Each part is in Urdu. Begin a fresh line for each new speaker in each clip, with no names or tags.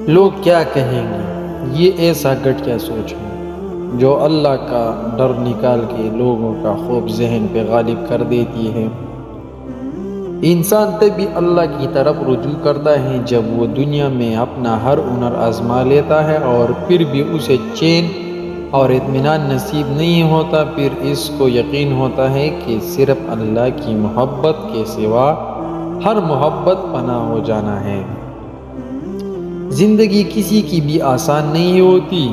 لوگ کیا کہیں گے، یہ ایسا گھٹیا سوچ ہے جو اللہ کا ڈر نکال کے لوگوں کا خوف ذہن پہ غالب کر دیتی ہے۔ انسان تبھی اللہ کی طرف رجوع کرتا ہے جب وہ دنیا میں اپنا ہر ہنر آزما لیتا ہے اور پھر بھی اسے چین اور اطمینان نصیب نہیں ہوتا۔ پھر اس کو یقین ہوتا ہے کہ صرف اللہ کی محبت کے سوا ہر محبت پناہ ہو جانا ہے۔ زندگی کسی کی بھی آسان نہیں ہوتی،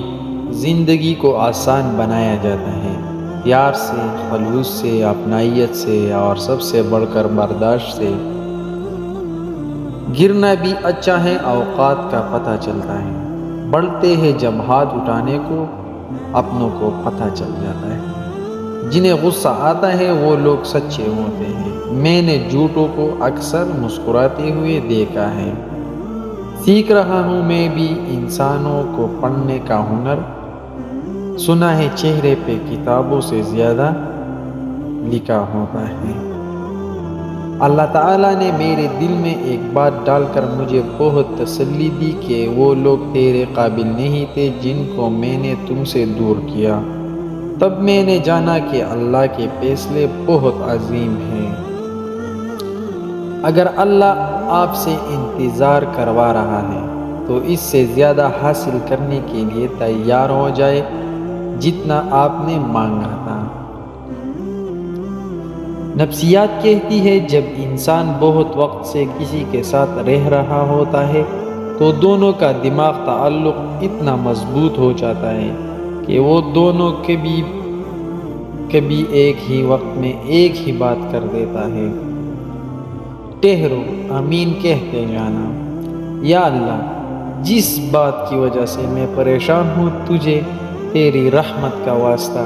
زندگی کو آسان بنایا جاتا ہے پیار سے، خلوص سے، اپنائیت سے اور سب سے بڑھ کر برداشت سے۔ گرنا بھی اچھا ہے، اوقات کا پتہ چلتا ہے، بڑھتے ہیں جب ہاتھ اٹھانے کو اپنوں کو پتہ چل جاتا ہے۔ جنہیں غصہ آتا ہے وہ لوگ سچے ہوتے ہیں، میں نے جھوٹوں کو اکثر مسکراتے ہوئے دیکھا ہے۔ سیکھ رہا ہوں میں بھی انسانوں کو پڑھنے کا ہنر، سنا ہے چہرے پہ کتابوں سے زیادہ لکھا ہوتا ہے۔ اللہ تعالیٰ نے میرے دل میں ایک بات ڈال کر مجھے بہت تسلی دی کہ وہ لوگ تیرے قابل نہیں تھے جن کو میں نے تم سے دور کیا۔ تب میں نے جانا کہ اللہ کے فیصلے بہت عظیم ہیں۔ اگر اللہ آپ سے انتظار کروا رہا ہے تو اس سے زیادہ حاصل کرنے کے لیے تیار ہو جائے جتنا آپ نے مانگا تھا۔ نفسیات کہتی ہے جب انسان بہت وقت سے کسی کے ساتھ رہ رہا ہوتا ہے تو دونوں کا دماغ تعلق اتنا مضبوط ہو جاتا ہے کہ وہ دونوں کبھی ایک ہی وقت میں ایک ہی بات کر دیتا ہے۔ ٹھہرو، آمین کہتے جانا۔ یا اللہ، جس بات کی وجہ سے میں پریشان ہوں تجھے تیری رحمت کا واسطہ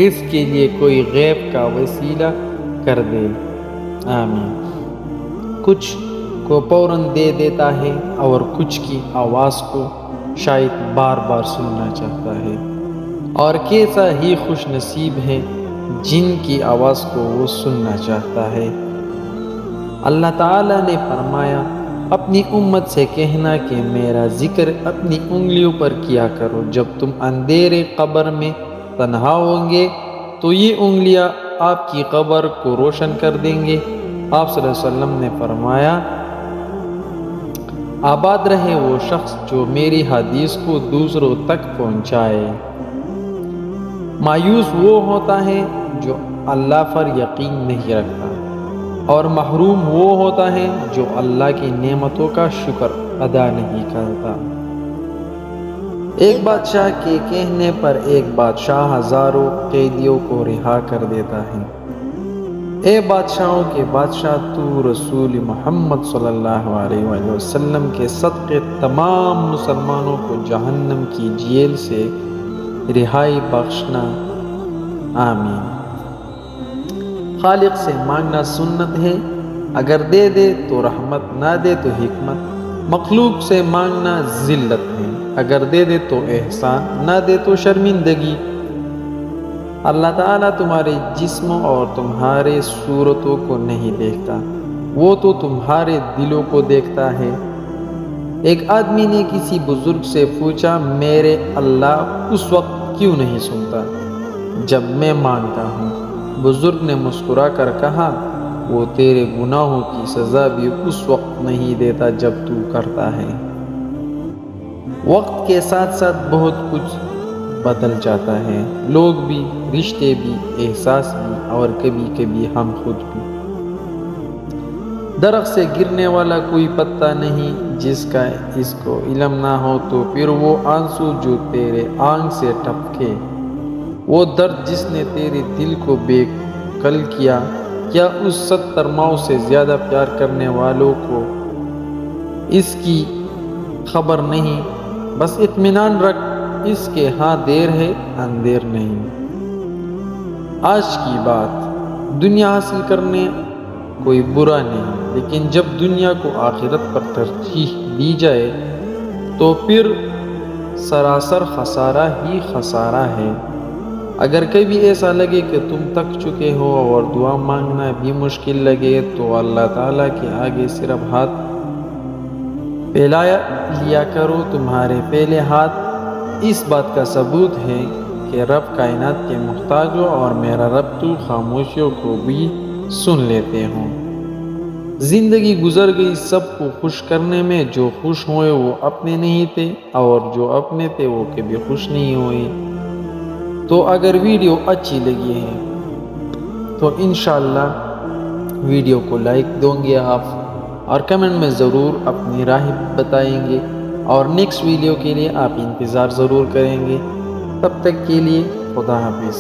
اس کے لیے کوئی غیب کا وسیلہ کر دے، آمین۔ کچھ کو فوراً دے دیتا ہے اور کچھ کی آواز کو شاید بار بار سننا چاہتا ہے، اور کیسا ہی خوش نصیب ہے جن کی آواز کو وہ سننا چاہتا ہے۔ اللہ تعالیٰ نے فرمایا، اپنی امت سے کہنا کہ میرا ذکر اپنی انگلیوں پر کیا کرو، جب تم اندھیرے قبر میں تنہا ہوں گے تو یہ انگلیاں آپ کی قبر کو روشن کر دیں گے۔ آپ صلی اللہ علیہ وسلم نے فرمایا، آباد رہے وہ شخص جو میری حدیث کو دوسروں تک پہنچائے۔ مایوس وہ ہوتا ہے جو اللہ پر یقین نہیں رکھتا، اور محروم وہ ہوتا ہے جو اللہ کی نعمتوں کا شکر ادا نہیں کرتا۔ ایک بادشاہ کے کہنے پر ایک بادشاہ ہزاروں قیدیوں کو رہا کر دیتا ہے۔ اے بادشاہوں کے بادشاہ، تو رسول محمد صلی اللہ علیہ وآلہ وسلم کے صدقے تمام مسلمانوں کو جہنم کی جیل سے رہائی بخشنا، آمین۔ خالق سے مانگنا سنت ہے، اگر دے دے تو رحمت، نہ دے تو حکمت۔ مخلوق سے مانگنا ذلت ہے، اگر دے دے تو احسان، نہ دے تو شرمندگی۔ اللہ تعالیٰ تمہارے جسموں اور تمہارے صورتوں کو نہیں دیکھتا، وہ تو تمہارے دلوں کو دیکھتا ہے۔ ایک آدمی نے کسی بزرگ سے پوچھا، میرے اللہ اس وقت کیوں نہیں سنتا جب میں مانگتا ہوں؟ بزرگ نے مسکرا کر کہا، وہ تیرے گناہوں کی سزا بھی اس وقت نہیں دیتا جب تو کرتا ہے۔ وقت کے ساتھ ساتھ بہت کچھ بدل جاتا ہے، لوگ بھی، رشتے بھی، احساس بھی، اور کبھی کبھی ہم خود بھی۔ درخت سے گرنے والا کوئی پتا نہیں جس کا اس کو علم نہ ہو، تو پھر وہ آنسو جو تیرے آنکھ سے ٹپکے، وہ درد جس نے تیرے دل کو بے کل کیا، کیا اس 70 ماؤں سے زیادہ پیار کرنے والوں کو اس کی خبر نہیں؟ بس اطمینان رکھ، اس کے ہاں دیر ہے، اندیر نہیں۔ آج کی بات، دنیا حاصل کرنے کوئی برا نہیں، لیکن جب دنیا کو آخرت پر ترجیح دی جائے تو پھر سراسر خسارہ ہی خسارہ ہے۔ اگر کبھی ایسا لگے کہ تم تک چکے ہو اور دعا مانگنا بھی مشکل لگے تو اللہ تعالیٰ کے آگے صرف ہاتھ پھیلا لیا کرو تمہارے پہلے ہاتھ اس بات کا ثبوت ہے کہ رب کائنات کے محتاج ہو اور میرا رب تو خاموشیوں کو بھی سن لیتے ہوں۔ زندگی گزر گئی سب کو خوش کرنے میں، جو خوش ہوئے وہ اپنے نہیں تھے اور جو اپنے تھے وہ کبھی خوش نہیں ہوئے۔ تو اگر ویڈیو اچھی لگی ہے تو انشاءاللہ ویڈیو کو لائک دیں گے آپ، اور کمنٹ میں ضرور اپنی رائے بتائیں گے، اور نیکسٹ ویڈیو کے لیے آپ انتظار ضرور کریں گے۔ تب تک کے لیے خدا حافظ۔